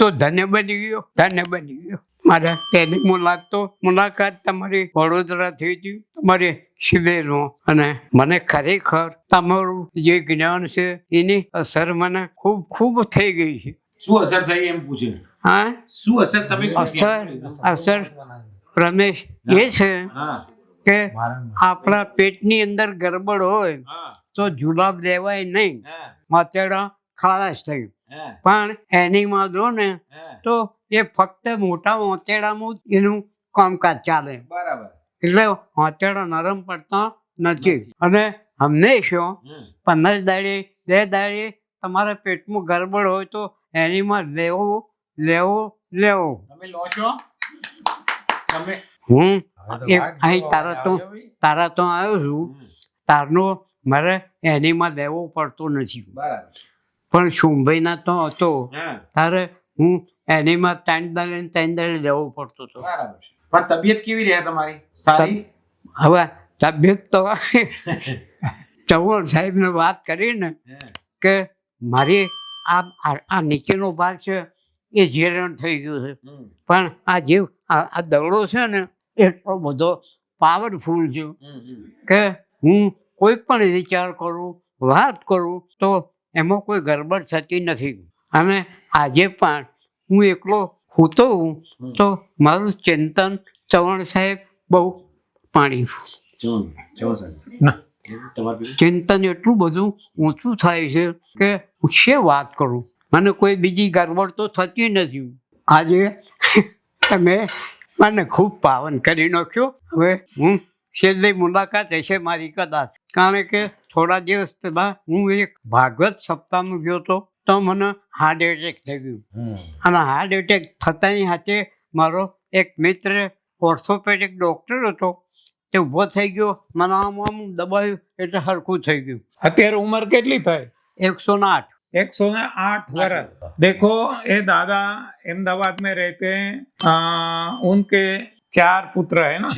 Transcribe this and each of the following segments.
તો ધન્ય બની ગયો મારા તેની મુલાકાત તમારી વડોદરા થઈ હતી, તમારી શિબિરનો, અને મને ખરેખર તમારું જે જ્ઞાન છે એની અસર મને ખૂબ ખૂબ થઈ ગઈ છે. શું અસર થઈ એમ પૂછે? હા, શું અસર તમે અસર રમેશ એ છે કે આપણા પેટની અંદર ગરબડ હોય તો જુલાબ લેવાય નહીં, મોતેડા ખલાસ થયું. પણ એનીમાં જો ને તો એ ફક્ત મોટા મોતેડામાં એનું કામકાજ ચાલે. બરાબર. એટલે મોતેડા નરમ પડતા નથી. અને હંમેશા 15 દાડે 2 દાડે તમારા પેટમાં ગરબડ હોય તો એનીમાં લેવો. તમે લો છો? તમે હું અહીં તારા તો આવ્યો છું, તારનો મારે એનીમાં લેવો પડતો નથી. બરાબર. પણ શુંભાઈના તો હતો, તારે હું એનીમાં 3 દાડે લેવો પડતો હતો. બરાબર. પણ તબિયત કેવી રહે તમારી? સારી? હવે તબિયત તો ચૌહાણ સાહેબને વાત કરીને કે મારી આ નીચેનો ભાગ છે એ જીરણ થઈ ગયું છે, પણ આ દગડો છે ને એટલો બધો પાવરફુલ છે કે હું કોઈ પણ વિચાર કરું, વાત કરું તો એમાં કોઈ ગરબડ થતી નથી. અને આજે પણ હું એકલો હોતો હું તો મારું ચિંતન ચૌહાણ સાહેબ બહુ પાણી ચિંતન એટલું બધું ઊંચું થાય છે કે હું શું વાત કરું, મને કોઈ બીજી ગરબડ તો થતી નથી. આજે તમે મને ખૂબ પાવન કરી નાખ્યો. હવે હું છેલ્લી મુલાકાત હશે મારી કદાચ, કારણ કે થોડા દિવસ પહેલાં હું એક ભાગવત સપ્તાહમાં ગયો હતો તો મને હાર્ટ એટેક થઈ ગયું. અને હાર્ટ એટેક થતાની સાથે મારો એક મિત્ર ઓર્થોપેડિક ડૉક્ટર હતો, તે ઊભો થઈ ગયો, મને આમ દબાવ્યું એટલે હરખું થઈ ગયું. અત્યારે ઉંમર કેટલી થાય? 108. 108 वर्ष. देखो ये दादा अहमदाबाद में रहते हैं, उनके 4 पुत्र है ना,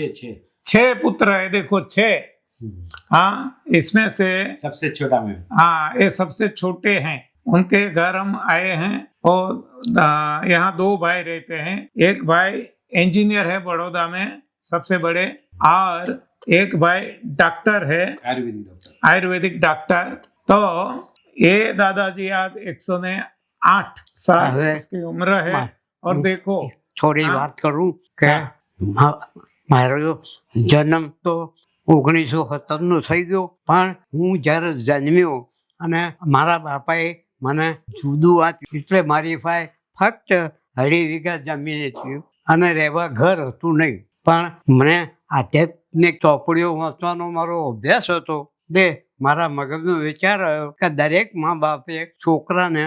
6 पुत्र है. देखो 6, हाँ, इसमें से सबसे छोटा मैं. हाँ, ये सबसे छोटे हैं. उनके घर हम आए हैं और यहाँ 2 भाई रहते हैं. एक भाई इंजीनियर है बड़ौदा में, सबसे बड़े, और एक भाई डॉक्टर है, आयुर्वेदिक डॉक्टर. तो ये दादाजी आज 108 साल की उम्र है. और देखो થોડી વાત કરું કે મારો જન્મ તો 1917 થઈ ગયો, પણ હું જ્યારે જન્મ્યો અને મારા બાપાએ મને જુદું આપ્યું, એટલે મારી પાસે ફક્ત 2.5 વીઘા જમીન હતી અને રહેવા ઘર હતું નહીં. પણ મને આધ્યાત્મિક ચોપડીઓ વાંચવાનો મારો અભ્યાસ હતો, તે મારા મગજનો વિચાર આવ્યો કે દરેક મા બાપે છોકરાને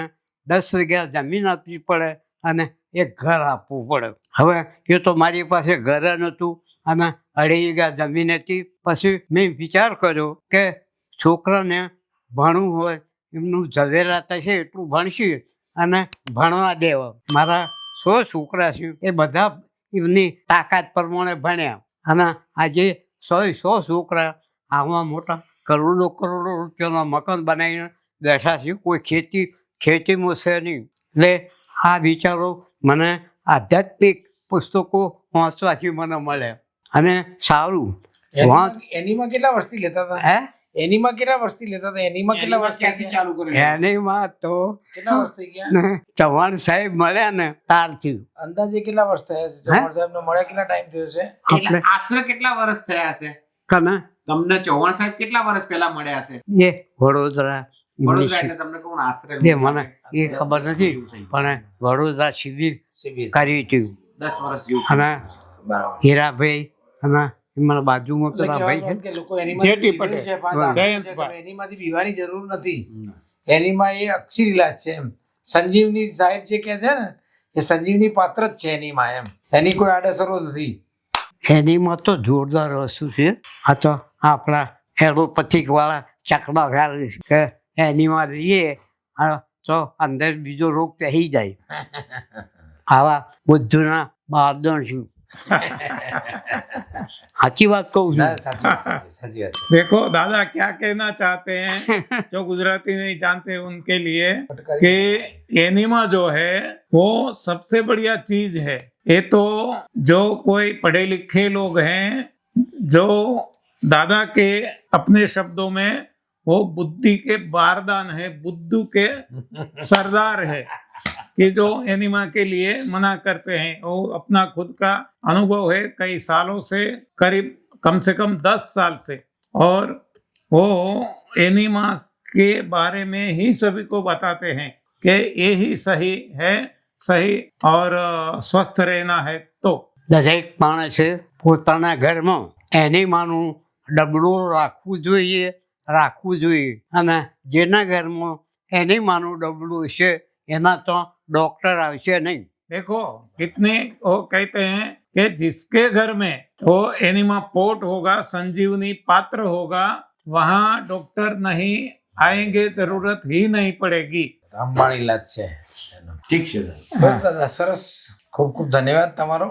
10 વીઘા જમીન આપવી પડે અને એક ઘર આપવું પડે. હવે એ તો મારી પાસે ઘર નહોતું અને 2.5 વીઘા જમીન હતી. પછી મેં વિચાર કર્યો કે છોકરાને ભણવું હોય, એમનું ઝવેરાત હશે એટલું ભણશે અને ભણવા દેવા. મારા 100 છોકરા છે એ બધા એમની તાકાત પ્રમાણે ભણ્યા અને આજે 100 છોકરા આવા મોટા કરોડો રૂપિયાના મકાન બનાવીને બેઠા છે. કોઈ ખેતીમાં છે નહીં. એટલે આ વિચારો મને આધ્યાત્મિક પુસ્તકો વાંચવાથી મને મળે અને સારું. એનીમાં કેટલા વર્ષથી લેતા હતા? એનીમાં કેટલા વર્ષથી લેતા હતા? એનીમાં કેટલા વર્ષથી ચાલુ કર્યું? એનીમાં તો કેટલા વર્ષ થઈ ગયા? ચૌહાણ સાહેબ મળ્યા ને તારથી. અંદાજે કેટલા વર્ષ થયા છે ચૌહાણ સાહેબ ને મળ્યા? કેટલા ટાઈમ થયો છે? આશરે કેટલા વર્ષ થયા છે કને? તમને ચૌહાણ સાહેબ કેટલા વર્ષ પહેલા મળ્યા છે? એ વડોદરા. એટલે તમને કહું આશરે મને એ ખબર નથી, પણ વડોદરા શિબિર કરી હતી 10 વર્ષ જેવું. અને હીરાભાઈ અને મારા બાજુમાં પેલા ભાઈ છે લોકો એનીમાંથી પીવાની જરૂર નથી. એનીમાં એ અક્ષર ઇલાજ છે એમ. સંજીવની સાહેબ જે કહે છે ને એ સંજીવની પાત્ર જ છે એનીમાં એમ. એની કોઈ આડઅસરો નથી. એનીમાં તો જોરદાર વસ્તુ છે. આ તો આપણા એલોપેથિક વાળા ચકડા વ્યાલ કે એનીમાં રહીએ તો અંદર બીજો રોગ પહેરી જાય. આવા બુદ્ધના બારદણ છું. સાચી વાત કહું ના, છું. સાચી વાત, સાચી વાત છે. देखो दादा क्या कहना चाहते हैं जो गुजराती नहीं जानते उनके लिए कि एनिमा जो है वो सबसे बढ़िया चीज है। ये तो जो कोई पढ़े लिखे लोग हैं जो दादा के अपने शब्दों में वो बुद्धि के बारदान है, बुद्धू के सरदार है कि जो एनिमा के लिए मना करते हैं। वो अपना खुद का अनुभव है कई सालों से, करीब कम से कम 10 साल से, और वो एनिमा के बारे में ही सभी को बताते हैं कि ये ही सही है, सही और स्वस्थ रहना है तो। દરેક માણસે પોતાના ઘરમાં એનિમાનું ડબલું રાખવું જોઈએ અને જેના ઘરમાં એનિમાનું ડબલું છે એના તો ડૉક્ટર આવશે નહીં. देखो कितने वो कहते हैं कि जिसके घर में वो एनिमा पोट होगा, संजीवनी पात्र होगा, वहाँ डॉक्टर नहीं आएंगे, जरूरत ही नहीं पड़ेगी। રામબાણ ઈલાજ છે એનો. ઠીક છે. બસ દાદા, સરસ. ખૂબ ખૂબ ધન્યવાદ તમારો.